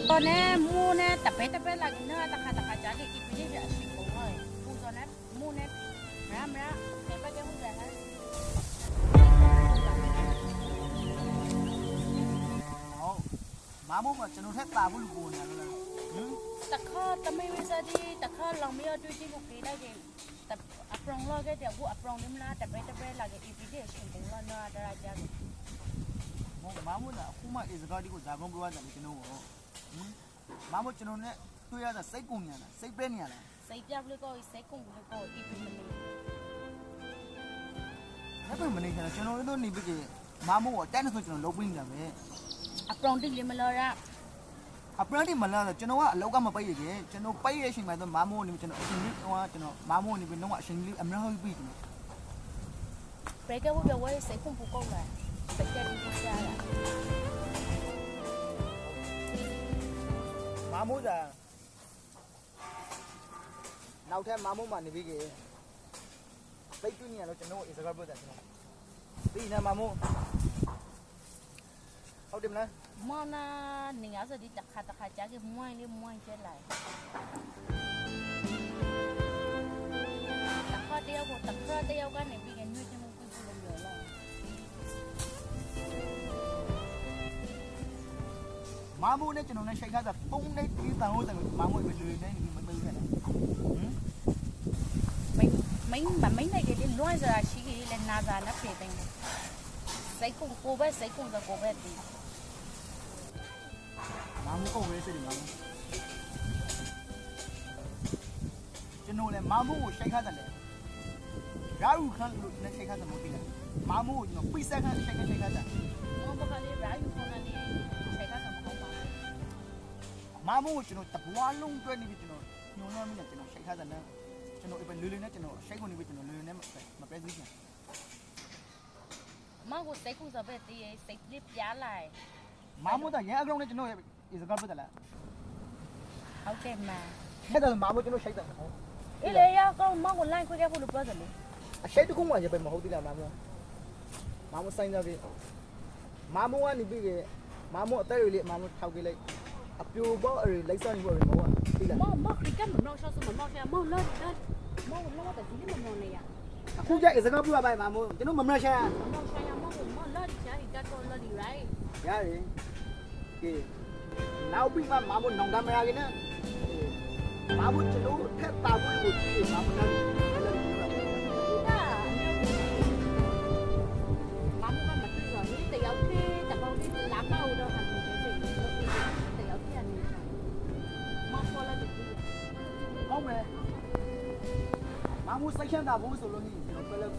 ตอนนี้มูเนี่ยแต่เป็นหลักเนื้อตะขาจ้าที่อีพีนี้จะสิบโมงเลยมูตอนนี้มูเนี่ยน้ำแล้วแต่ก็ยังไม่ได้ မာမို့ကကျွန်တော်ထက်တာဘူးလို့ပြောနေတယ်ဟင် ตะข้อตะไม่วิจารณ์ตะข้อลองไม่เอาด้วยที่ลูกปีได้เลยแต่อัปรองลอกแค่เดี๋ยวกูอัปรองนิ่มละแต่เป็นหลักอีพีนี้สิบโมงแล้วเนื้อดาราจ้า မာမို့ကအခုမှအေစကားဒီကိုဂျာဘုံပြောရတယ်ကျွန်တော်ဟင်မာမို့ကျွန်တော်နဲ့တွေ့ရတာစိတ်ကုန်မြန်တာစိတ်ပဲနေရတာ ใส่จับเลยก็ใส่กุ้งเลยก็อีพีมัน လက်ပဲမနေချင်ကျွန်တော်တို့နေပြီမာမို့ကတိုက်နေဆိုကျွန်တော်လုံးပြီးနေတာပဲ อัปรองดิเลยมาเลยละ အပရန်တီမလာတော့ကျွန်တော်ကအလောက်ကမပိတ်ရခင်ကျွန်တော်ပိတ်ရချိန်မှာတော့မာမို့နေကျွန်တော်အရှင်ကြီးဟိုကကျွန်တော်မာမို့နေပြီတော့အရှင်ကြီးအများကြီးပြီးတယ် เบรกก็จะว่าใส่กุ้งผูกกุ้งเลยใส่แค่ดีจ้าละ မာမို့သာနောက်ထပ်မာမို့မှနေပြီကေပိတ်ကျွနေရတော့ကျွန်တော်အေစကားပြောတာကျွန်တော်ပြီးနေမာမို့ဟုတ်တယ်မလား มอนาหนึ่งเอาสดิตะขาจ้าก็ม้วนเลยม้วนเจ๊ไหลตะข้อเดียวตะข้อเดียวกันเนี่ยพี่กันยุ่งจะมึงคุยกันเยอะเลย မာမို့နဲ့ကျွန်တော်နဲ့ရှိတ်ခါတာပုံနဲ့တီးတန်ဟုတ်တယ်မာမို့ပဲလွယ်နေနေမသိဘူးခဲ့တာဟင် ไม่ในเดี๋ยวล้วนจะชี้กี่เลยนาจานับเปย์ไปเลยใส่กุ้งโกเบใส่กุ้งกับโกเบดี မာမို့ကိုဝဲစိတ်မာမို့ကျွန်တော်လည်းမာမို့ကိုရှိတ်ခါတယ်လေရာဟုခန်းလို့နဲ့ရှိတ်ခါတယ်မဟုတ်ဘူးမာမို့ကိုကျွန်တော်ပိတ်ဆက်ခန်းရှိတ်ခါတယ် มองปกติร้ายอยู่คนนั้นนี่ใช้ข้าวสมองมา မာမို့ကိုကျွန်တော်တပွားလုံးတွဲနေပြီကျွန်တော်ညုံတော့မိနေကျွန်တော်ရှိတ်ခါတယ်နဲ့ကျွန်တော်ပဲလွယ်လွယ်နဲ့ကျွန်တော်ရှိတ်ကုန်နေပြီကျွန်တော်လွယ်လွယ်နဲ့မပဲသေးချင် มองกูใส่กุ้งกับเบดีใส่ลิบยาไหล မာမို့တော့ရန်အကောင်နဲ့ကျွန်တော်ရဲ့ဒီစကားပြောတယ်လား เอาเต็มมา အဲ့ဒါမာမို့ကျွန်တော်ရှိတ်တယ်ဟုတ် เอ้เลยยาก็มองกูไล่คุยแค่พูดรู้ป่ะสิ အရှိတ်တစ်ခုမှရပဲမဟုတ်သေးလားမာမို့ဆိုင်ကြပြီမာမို့ကနေပြီမာမို့အသက်ရလေးမာမို့ထောက်ကြည့်လိုက်အပြိုပေါ့အရေးလိုက်စားနေပေါ့မဟုတ်ဘူးသိလား มองคือกันเหมือนเราชอบสมมองแค่มองเลิศมองแต่ที่นี่มันมองเลยอ่ะ အခုကြစကားပြောပါမာမို့ကျွန်တော်မမရှာ มองใช่ยังมองเลิศจ้าอีกก็เลิศดีไร ရတယ်ကဲနောက်ပြီးမှမာမို့နောင်တမရခင်နဲ့မာမို့ကျွန်တော်ထက်တာဖို့ကိုကြည့်မာမို့လည်း 妈妈嘛对了，你得要去，但讲你拿包的还是得要骗你噻。妈说了就对了。 ဟုတ်မယ်မာမို့စိတ်ချမ်းသာဖို့ဆိုလို့နေကျွန်တော်ပြောလို့